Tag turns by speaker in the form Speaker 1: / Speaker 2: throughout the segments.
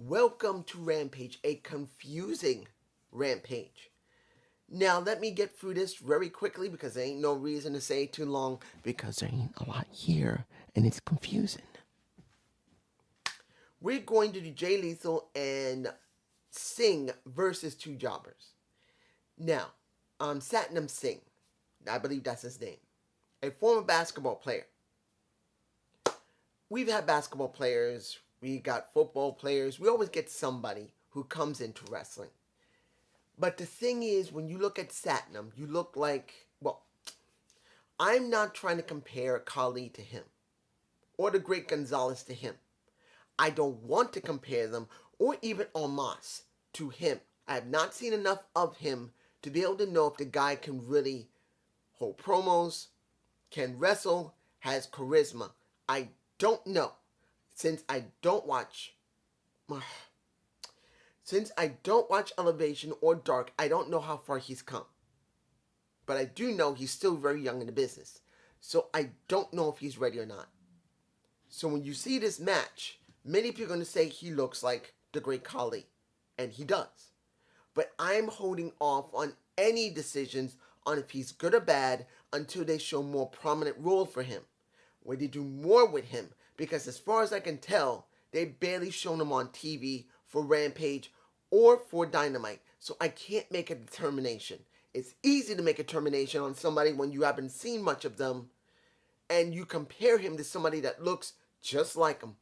Speaker 1: Welcome to Rampage, a confusing Rampage. Now, let me get through this very quickly because there ain't no reason to say it too long because there ain't a lot here and it's confusing. We're going to do Jay Lethal and Singh versus two jobbers. Now, Satnam Singh, I believe that's his name, a former basketball player. We've had basketball players, we got football players, we always get somebody who comes into wrestling. But the thing is, when you look at Satnam, you look like, well, I'm not trying to compare Khali to him or the Great Gonzalez to him. I don't want to compare them or even Almas to him. I have not seen enough of him to be able to know if the guy can really hold promos, can wrestle, has charisma. I don't know. Since I don't watch Elevation or Dark, I don't know how far he's come. But I do know he's still very young in the business. So I don't know if he's ready or not. So when you see this match, many people are going to say he looks like the Great Khali. And he does. But I'm holding off on any decisions on if he's good or bad until they show more prominent role for him, where they do more with him. Because as far as I can tell, they've barely shown him on TV for Rampage or for Dynamite. So I can't make a determination. It's easy to make a determination on somebody when you haven't seen much of them and you compare him to somebody that looks just like him.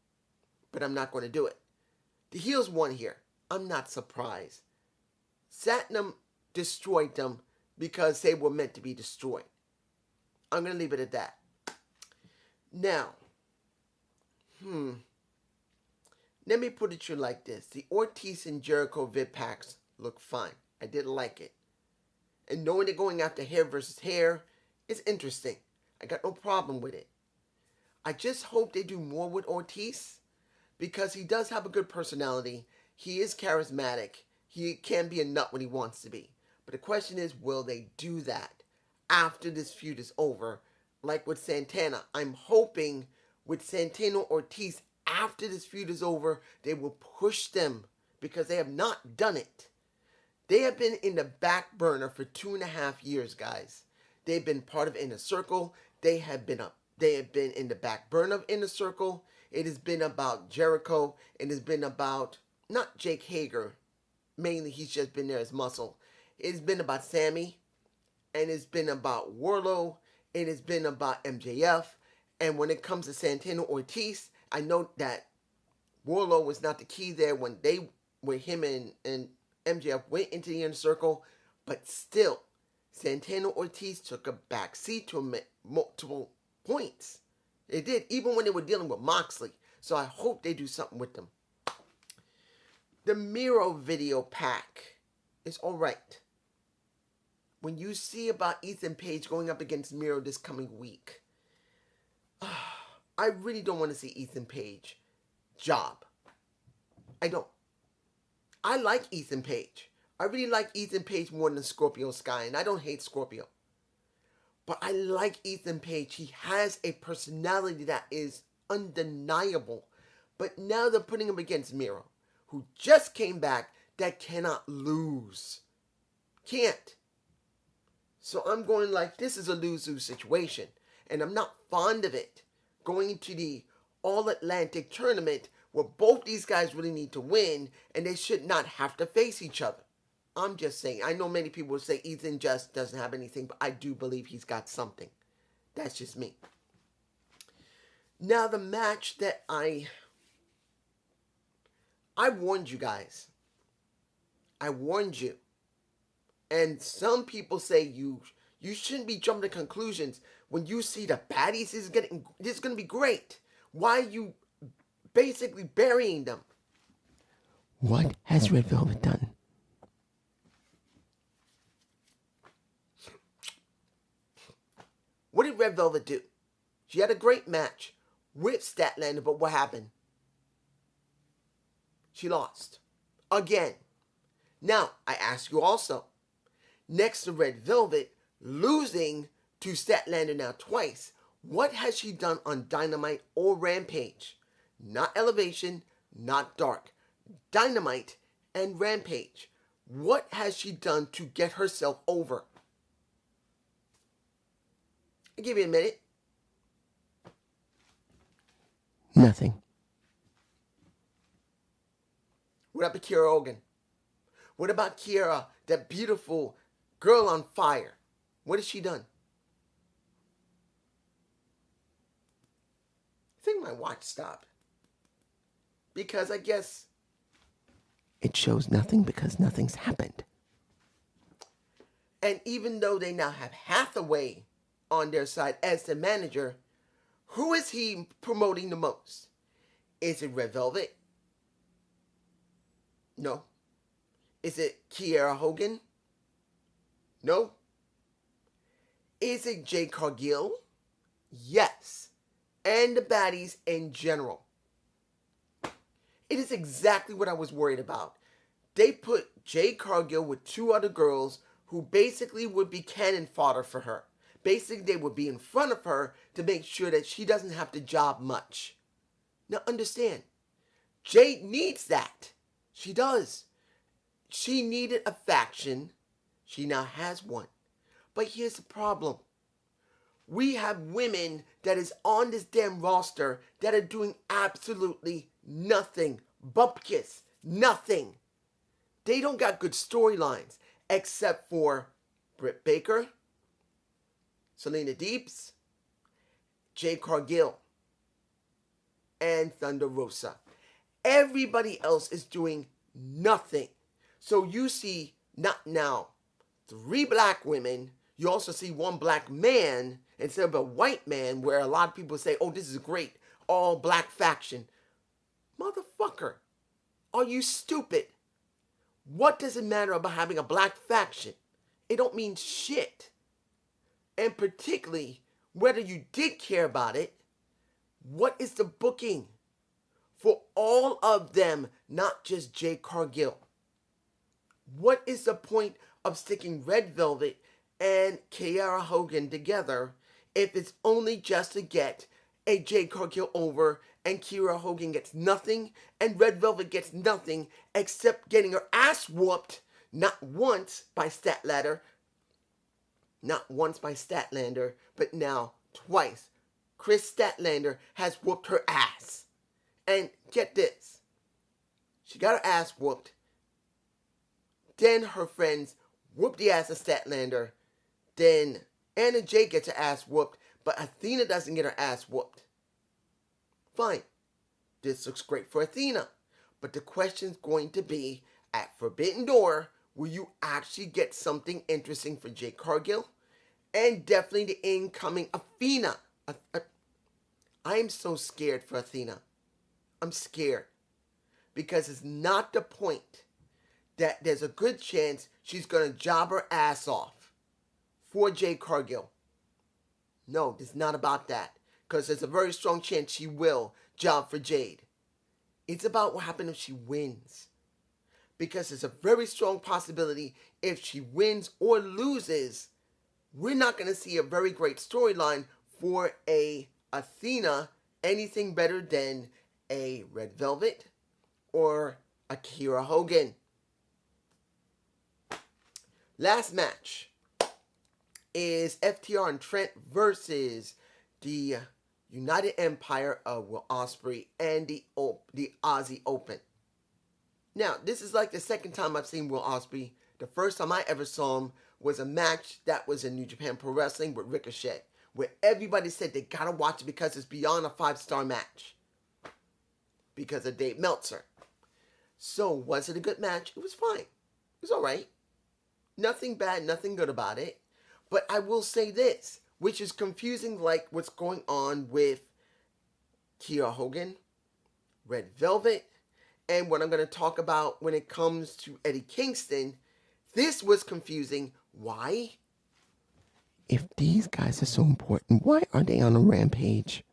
Speaker 1: But I'm not going to do it. The heels won here. I'm not surprised. Satnam destroyed them because they were meant to be destroyed. I'm going to leave it at that. Now, let me put it to you like this. The Ortiz and Jericho Vid packs look fine. I did like it. And knowing they're going after hair versus hair is interesting. I got no problem with it. I just hope they do more with Ortiz because he does have a good personality. He is charismatic. He can be a nut when he wants to be. But the question is, will they do that after this feud is over? Like with Santana. I'm hoping with Santana Ortiz, after this feud is over, they will push them because they have not done it. They have been in the back burner for 2.5 years, guys. They've been part of Inner Circle. They have been in the back burner of Inner Circle. It has been about Jericho. It has been about, not Jake Hager. Mainly, he's just been there as muscle. It has been about Sammy. And it's been about Wardlow. It has been about MJF. And when it comes to Santana Ortiz, I know that Wardlow was not the key there when him and MJF went into the Inner Circle. But still, Santana Ortiz took a backseat to him at multiple points. They did, even when they were dealing with Moxley. So I hope they do something with them. The Miro video pack is alright. When you see about Ethan Page going up against Miro this coming week, I really don't want to see Ethan Page job. I don't. I like Ethan Page. I really like Ethan Page more than Scorpio Sky, and I don't hate Scorpio. But I like Ethan Page. He has a personality that is undeniable. But now they're putting him against Miro, who just came back, that cannot lose. Can't. So I'm going like, this is a lose-lose situation. And I'm not fond of it. Going into the All-Atlantic tournament where both these guys really need to win and they should not have to face each other. I'm just saying. I know many people will say Ethan just doesn't have anything, but I do believe he's got something. That's just me. Now the match that I warned you guys. I warned you. And some people say you shouldn't be jumping to conclusions when you see the baddies. This is going to be great. Why are you basically burying them?
Speaker 2: What has Red Velvet done?
Speaker 1: What did Red Velvet do? She had a great match with Statlander, but what happened? She lost. Again. Now, I ask you also, next to Red Velvet, losing to Statlander now twice, what has she done on Dynamite or Rampage? Not Elevation, not Dark. Dynamite, and Rampage. What has she done to get herself over? I'll give you a minute.
Speaker 2: Nothing.
Speaker 1: What about Kiera Hogan? What about Kiera, that beautiful girl on fire? What has she done? I think my watch stopped. Because I guess
Speaker 2: It shows nothing because nothing's happened.
Speaker 1: And even though they now have Hathaway on their side as the manager, who is he promoting the most? Is it Red Velvet? No. Is it Kiera Hogan? No. Is it Jade Cargill? Yes. And the baddies in general. It is exactly what I was worried about. They put Jade Cargill with two other girls who basically would be cannon fodder for her. Basically, they would be in front of her to make sure that she doesn't have to job much. Now understand, Jade needs that. She does. She needed a faction. She now has one. But here's the problem. We have women that is on this damn roster that are doing absolutely nothing. Bupkis. Nothing. They don't got good storylines except for Britt Baker, Selena Deeps, Jade Cargill, and Thunder Rosa. Everybody else is doing nothing. So you see, not now, 3 black women. You also see 1 black man instead of a white man, where a lot of people say, oh, this is great, all black faction. Motherfucker, are you stupid? What does it matter about having a black faction? It don't mean shit. And particularly, whether you did care about it, what is the booking for all of them, not just Jade Cargill? What is the point of sticking Red Velvet and Kiera Hogan together if it's only just to get a Jade Cargill over and Kiera Hogan gets nothing and Red Velvet gets nothing except getting her ass whooped not once by Statlander, but now twice. Chris Statlander has whooped her ass. And get this, she got her ass whooped. Then her friends whoop the ass of Statlander. Then Anna Jay gets her ass whooped, but Athena doesn't get her ass whooped. Fine. This looks great for Athena. But the question's going to be, at Forbidden Door, will you actually get something interesting for Jade Cargill? And definitely the incoming Athena. I am so scared for Athena. I'm scared. Because it's not the point that there's a good chance she's going to job her ass off for Jade Cargill. No, it's not about that. Because there's a very strong chance she will job for Jade. It's about what happens if she wins. Because there's a very strong possibility if she wins or loses, we're not going to see a very great storyline for a Athena, anything better than a Red Velvet or a Kiera Hogan. Last match is FTR and Trent versus the United Empire of Will Ospreay and the Aussie Open. Now, this is like the second time I've seen Will Ospreay. The first time I ever saw him was a match that was in New Japan Pro Wrestling with Ricochet, where everybody said they gotta watch it because it's beyond a 5-star match. Because of Dave Meltzer. So, was it a good match? It was fine. It was alright. Nothing bad, nothing good about it. But I will say this, which is confusing, like what's going on with Kiera Hogan, Red Velvet, and what I'm going to talk about when it comes to Eddie Kingston. This was confusing. Why?
Speaker 2: If these guys are so important, why are they on a rampage?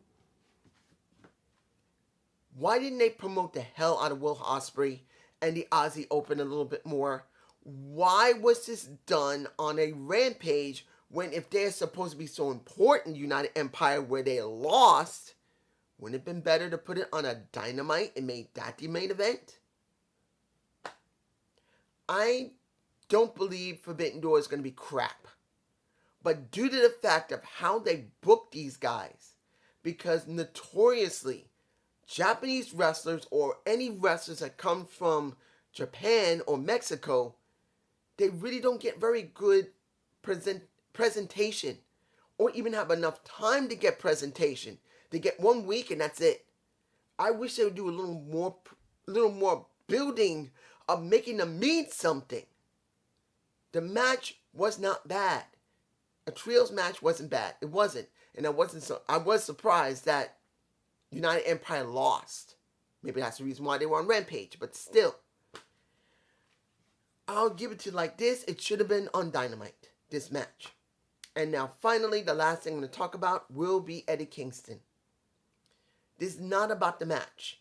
Speaker 1: Why didn't they promote the hell out of Will Ospreay and the Aussie Open a little bit more? Why was this done on a rampage when, if they're supposed to be so important, United Empire, where they lost, wouldn't it have been better to put it on a Dynamite and make that the main event? I don't believe Forbidden Door is going to be crap. But due to the fact of how they book these guys, because notoriously, Japanese wrestlers or any wrestlers that come from Japan or Mexico, they really don't get very good presentation or even have enough time to get presentation. They get 1 week and that's it. I wish they would do a little more building of making them mean something. The match was not bad. A trios match wasn't bad. It wasn't. And I was surprised that United Empire lost. Maybe that's the reason why they were on Rampage, but still. I'll give it to you like this. It should have been on Dynamite, this match. And now finally, the last thing I'm going to talk about will be Eddie Kingston. This is not about the match.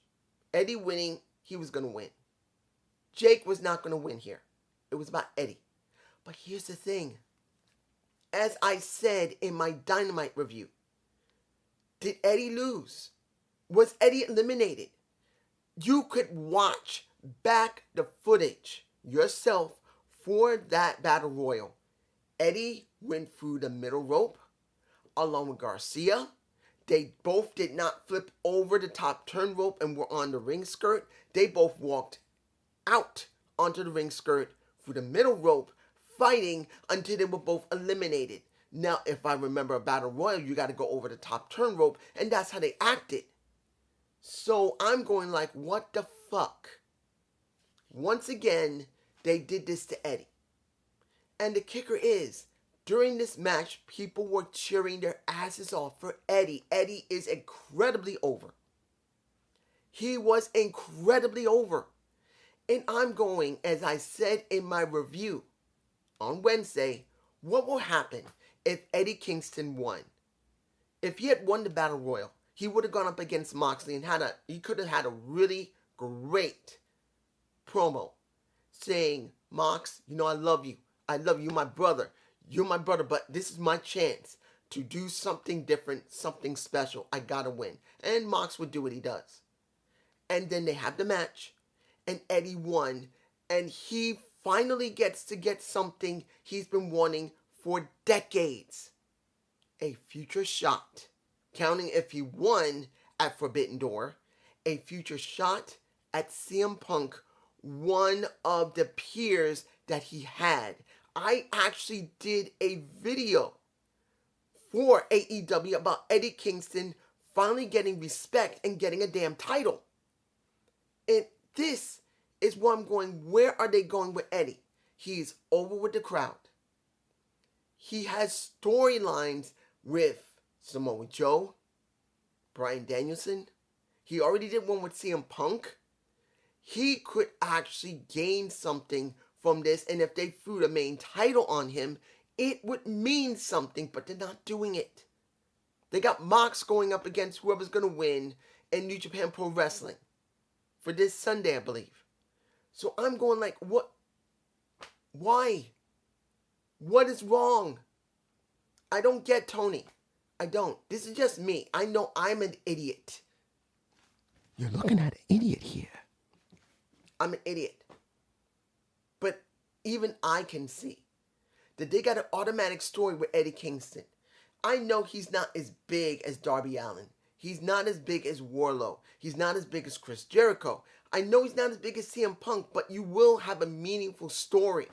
Speaker 1: Eddie winning, he was going to win. Jake was not going to win here. It was about Eddie. But here's the thing. As I said in my Dynamite review, did Eddie lose? Was Eddie eliminated? You could watch back the footage yourself for that Battle Royal. Eddie went through the middle rope along with Garcia. They both did not flip over the top turn rope and were on the ring skirt. They both walked out onto the ring skirt through the middle rope, fighting until they were both eliminated. Now, if I remember a Battle Royal, you got to go over the top turn rope, and that's how they acted. So I'm going like, what the fuck? Once again, they did this to Eddie. And the kicker is, during this match, people were cheering their asses off for Eddie. Eddie is incredibly over. He was incredibly over. And I'm going, as I said in my review on Wednesday, what will happen if Eddie Kingston won? If he had won the Battle Royal, he would have gone up against Moxley and he could have had a really great promo saying, Mox, you know I love you. I love you, my brother. You're my brother, but this is my chance to do something different, something special. I gotta win. And Mox would do what he does. And then they have the match, and Eddie won, and he finally gets to get something he's been wanting for decades. A future shot, counting if he won at Forbidden Door, a future shot at CM Punk, one of the peers that he had. I actually did a video for AEW about Eddie Kingston finally getting respect and getting a damn title. And this is where I'm going. Where are they going with Eddie? He's over with the crowd. He has storylines with Samoa Joe, Bryan Danielson. He already did one with CM Punk. He could actually gain something from this, and if they threw the main title on him, it would mean something, but they're not doing it. They got Mox going up against whoever's going to win in New Japan Pro Wrestling for this Sunday, I believe. So I'm going like, what? Why? What is wrong? I don't get Tony. I don't. This is just me. I know I'm an idiot.
Speaker 2: You're looking at an idiot here.
Speaker 1: I'm an idiot. But even I can see that they got an automatic story with Eddie Kingston. I know he's not as big as Darby Allin. He's not as big as Wardlow. He's not as big as Chris Jericho. I know he's not as big as CM Punk, but you will have a meaningful story.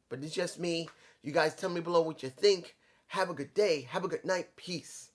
Speaker 1: But it's just me. You guys tell me below what you think. Have a good day. Have a good night. Peace.